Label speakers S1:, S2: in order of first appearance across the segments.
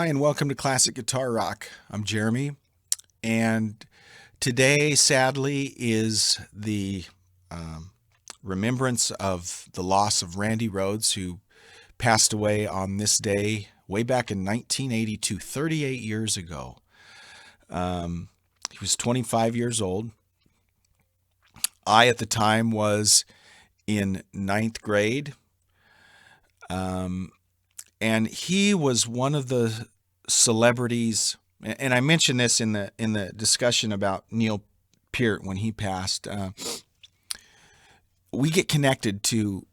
S1: Hi, and welcome to Classic Guitar Rock. I'm Jeremy, and today, sadly, is the um, remembrance of the loss of Randy Rhoads, who passed away on this day way back in 1982, 38 years ago. He was 25 years old. I, at the time, was in ninth grade, and he was one of the celebrities. And I mentioned this in the discussion about Neil Peart when he passed. We get connected to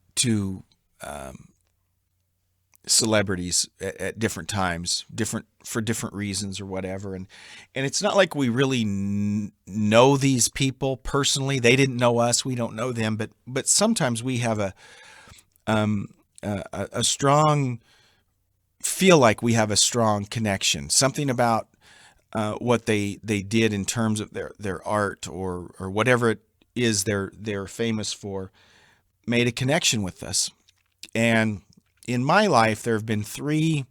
S1: celebrities at different times, different for different reasons or whatever. And it's not like we really know these people personally. They didn't know us. We don't know them. But sometimes we have a strong feel like we have a strong connection. Something about what they did in terms of their art or whatever it is they're famous for made a connection with us. And in my life, there have been three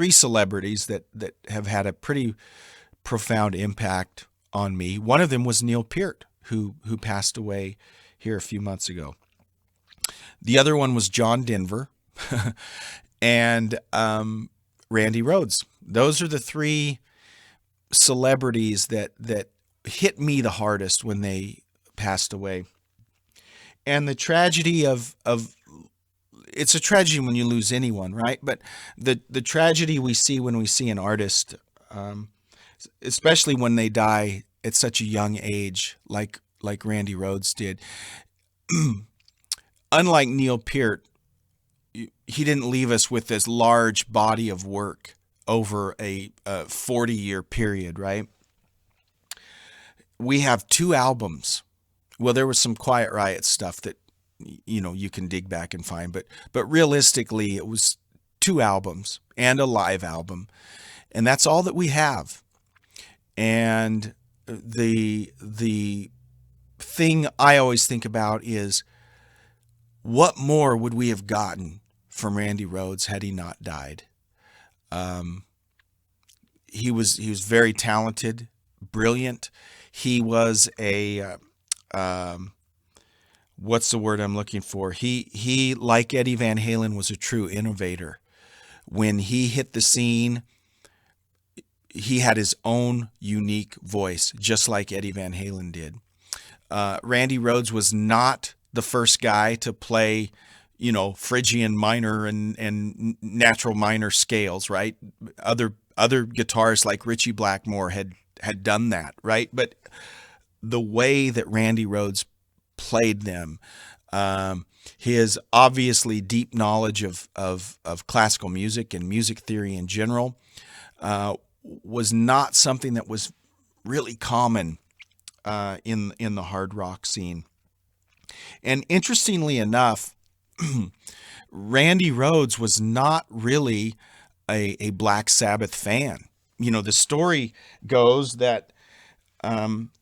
S1: celebrities that have had a pretty profound impact on me. One of them was Neil Peart, who passed away here a few months ago. The other one was John Denver, and Randy Rhoads. Those are the three celebrities that hit me the hardest when they passed away. And the tragedy of it's a tragedy when you lose anyone, right? But the tragedy we see when we see an artist, especially when they die at such a young age, like Randy Rhoads did. Unlike Neil Peart, he didn't leave us with this large body of work over a 40-year period, right? We have two albums. Well, there was some Quiet Riot stuff that you can dig back and find, but realistically, it was two albums and a live album, and that's all that we have. And the thing I always think about is, what more would we have gotten from Randy Rhoads had he not died? He was very talented, brilliant. He was a what's the word I'm looking for? He like Eddie Van Halen was a true innovator. When he hit the scene, he had his own unique voice, just like Eddie Van Halen did. Randy Rhoads was not the first guy to play, Phrygian minor and natural minor scales, right? Other guitarists like Ritchie Blackmore had done that, right? But the way that Randy Rhoads played them, his obviously deep knowledge of classical music and music theory in general, was not something that was really common in the hard rock scene. And interestingly enough, Randy Rhoads was not really a Black Sabbath fan. The story goes that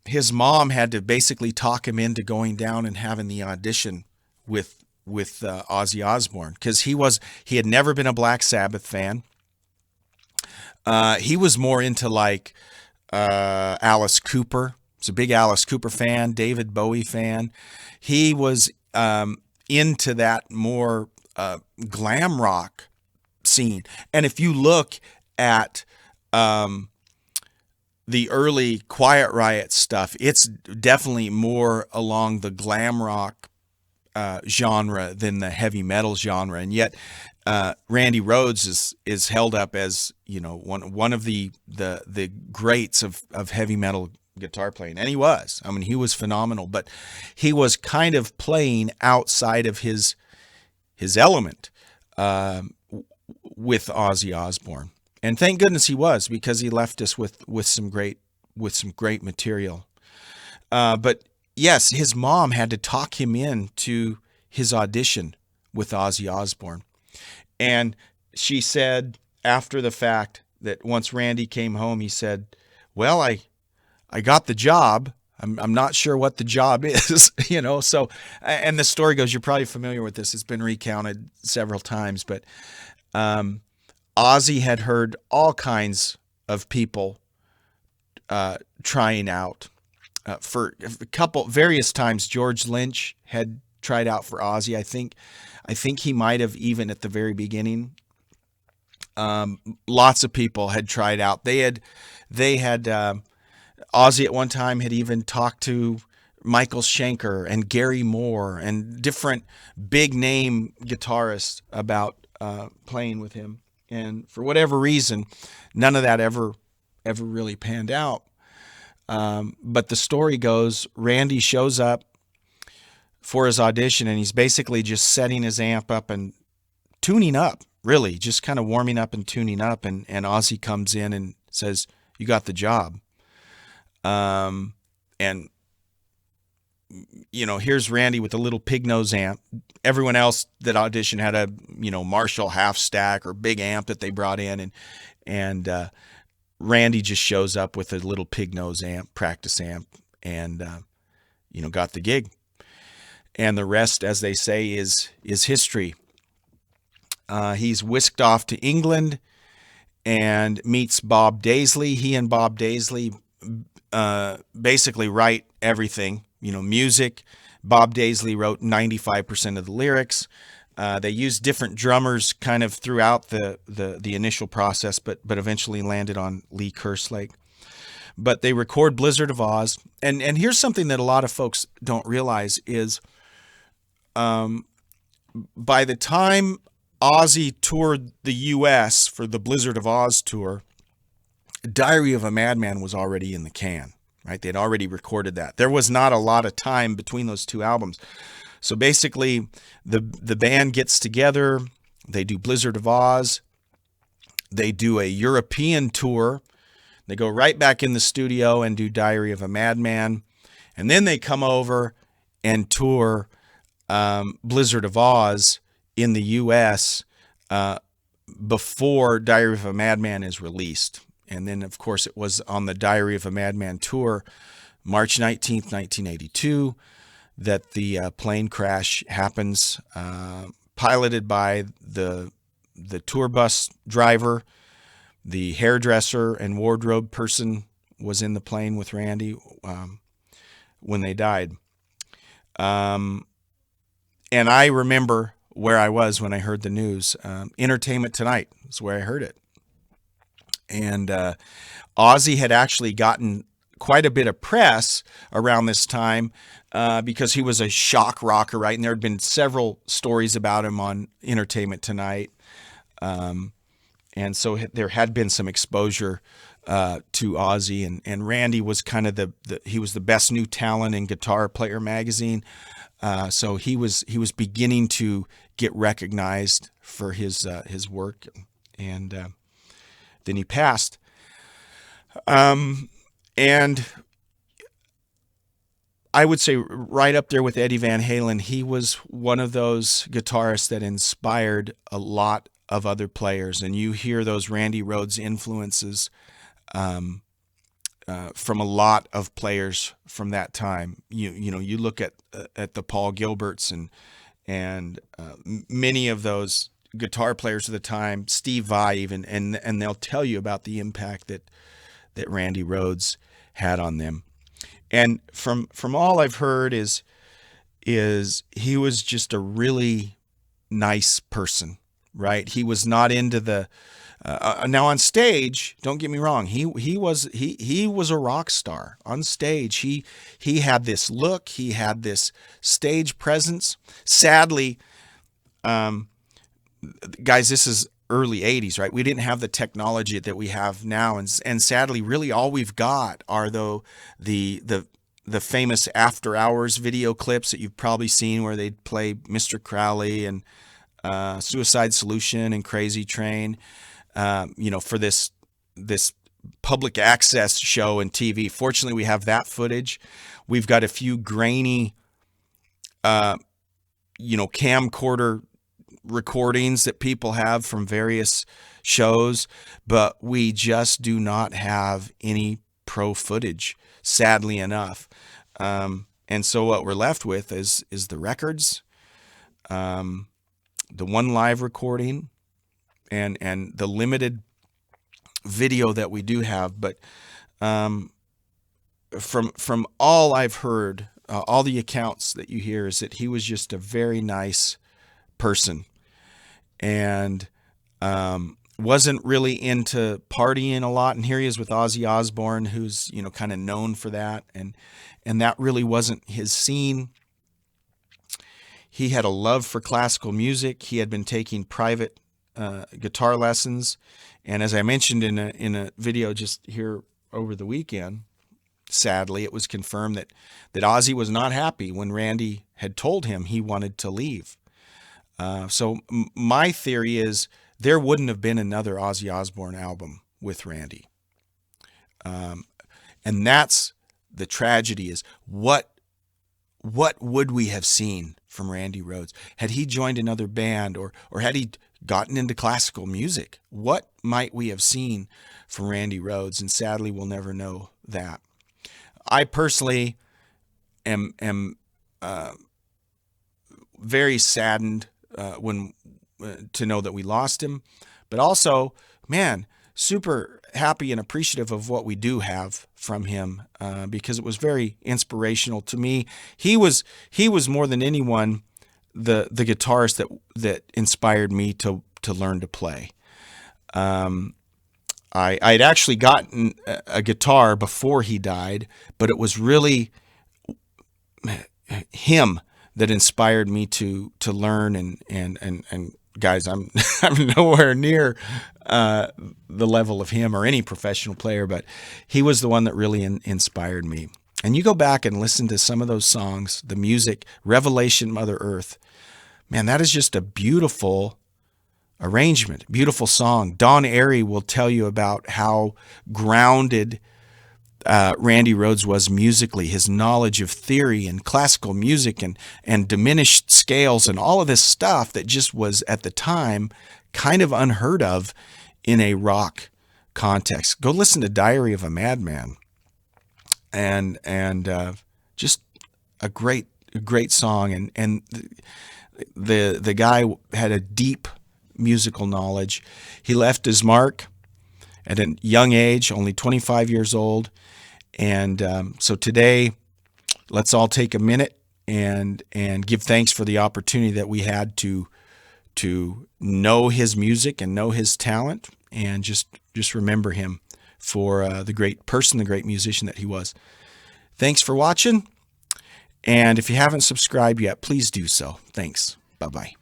S1: his mom had to basically talk him into going down and having the audition with Ozzy Osbourne, because he had never been a Black Sabbath fan. He was more into like Alice Cooper. He's a big Alice Cooper fan, David Bowie fan. He was into that more glam rock scene. And if you look at the early Quiet Riot stuff, it's definitely more along the glam rock genre than the heavy metal genre. And yet Randy Rhoads is held up as one of the greats of heavy metal guitar playing. And he was phenomenal, but he was kind of playing outside of his element with Ozzy Osbourne. And thank goodness he was, because he left us with some great material. But yes, his mom had to talk him into his audition with Ozzy Osbourne. And she said after the fact that once Randy came home, he said, "Well, I got the job. I'm not sure what the job is," So, and the story goes, you're probably familiar with this. It's been recounted several times, but Ozzy had heard all kinds of people trying out for a couple various times. George Lynch had tried out for Ozzy. I think he might have even at the very beginning. Lots of people had tried out. They had Ozzy at one time had even talked to Michael Schenker and Gary Moore and different big name guitarists about playing with him. And for whatever reason, none of that ever really panned out. But the story goes, Randy shows up for his audition, and he's basically just setting his amp up and tuning up, really, just kind of warming up and tuning up. And Ozzy comes in and says, "You got the job." And here's Randy with a little pig nose amp. Everyone else that auditioned had a Marshall half stack or big amp that they brought in, and Randy just shows up with a little pig nose amp, practice amp, and got the gig. And the rest, as they say, is history. He's whisked off to England and meets Bob Daisley. He and Bob Daisley basically write everything, music. Bob Daisley wrote 95% of the lyrics. They used different drummers kind of throughout the initial process, but eventually landed on Lee Kerslake. But they record Blizzard of Oz. And here's something that a lot of folks don't realize is by the time Ozzy toured the U.S. for the Blizzard of Oz tour, Diary of a Madman was already in the can, right? They'd already recorded that. There was not a lot of time between those two albums. So basically, the band gets together, they do Blizzard of Oz, they do a European tour, they go right back in the studio and do Diary of a Madman, and then they come over and tour Blizzard of Oz in the U.S. Before Diary of a Madman is released. And then, of course, it was on the Diary of a Madman tour, March 19th, 1982, that the plane crash happens, piloted by the tour bus driver. The hairdresser and wardrobe person was in the plane with Randy when they died. And I remember where I was when I heard the news. Entertainment Tonight is where I heard it. And Ozzy had actually gotten quite a bit of press around this time because he was a shock rocker, right? And there had been several stories about him on Entertainment Tonight. And so there had been some exposure to Ozzy, and Randy was kind of he was the best new talent in Guitar Player magazine. So he was beginning to get recognized for his work, and then he passed. And I would say right up there with Eddie Van Halen, he was one of those guitarists that inspired a lot of other players. And you hear those Randy Rhoads influences from a lot of players from that time. You look at the Paul Gilberts and many of those guitar players of the time, Steve Vai even, and they'll tell you about the impact that Randy Rhoads had on them. And from all I've heard is he was just a really nice person, right? He was not into the now on stage. Don't get me wrong. He was a rock star on stage. He had this look. He had this stage presence. Sadly, guys, this is early 80s, right? We didn't have the technology that we have now, and sadly, really all we've got are the famous after hours video clips that you've probably seen where they'd play Mr. Crowley and Suicide Solution and Crazy Train, for this public access show and TV. Fortunately, we have that footage. We've got a few grainy, camcorder recordings that people have from various shows, but we just do not have any pro footage, sadly enough. And so what we're left with is the records, the one live recording, and the limited video that we do have. But from all I've heard, all the accounts that you hear, is that he was just a very nice person, and wasn't really into partying a lot. And here he is with Ozzy Osbourne, who's, you know, kind of known for that, and that really wasn't his scene. He had a love for classical music. He had been taking private guitar lessons, and as I mentioned in a video just here over the weekend, sadly, it was confirmed that Ozzy was not happy when Randy had told him he wanted to leave. So my theory is there wouldn't have been another Ozzy Osbourne album with Randy. And that's the tragedy, is what would we have seen from Randy Rhoads had he joined another band, or had he gotten into classical music? What might we have seen from Randy Rhoads? And sadly, we'll never know that. I personally am very saddened when to know that we lost him, but also, man, super happy and appreciative of what we do have from him, because it was very inspirational to me. He was more than anyone the guitarist that inspired me to learn to play. I'd actually gotten a guitar before he died, but it was really him that inspired me to learn, and guys, I'm nowhere near the level of him or any professional player, but he was the one that really inspired me. And you go back and listen to some of those songs, the music, Revelation, Mother Earth, man, that is just a beautiful arrangement, beautiful song. Don Airey will tell you about how grounded Randy Rhoads was musically, his knowledge of theory and classical music and diminished scales and all of this stuff that just was at the time kind of unheard of in a rock context. Go listen to Diary of a Madman, and just a great song, and the guy had a deep musical knowledge. He left his mark at a young age, only 25 years old. And so today, let's all take a minute and give thanks for the opportunity that we had to know his music and know his talent, and just remember him for the great person, the great musician that he was. Thanks for watching. And if you haven't subscribed yet, please do so. Thanks. Bye-bye.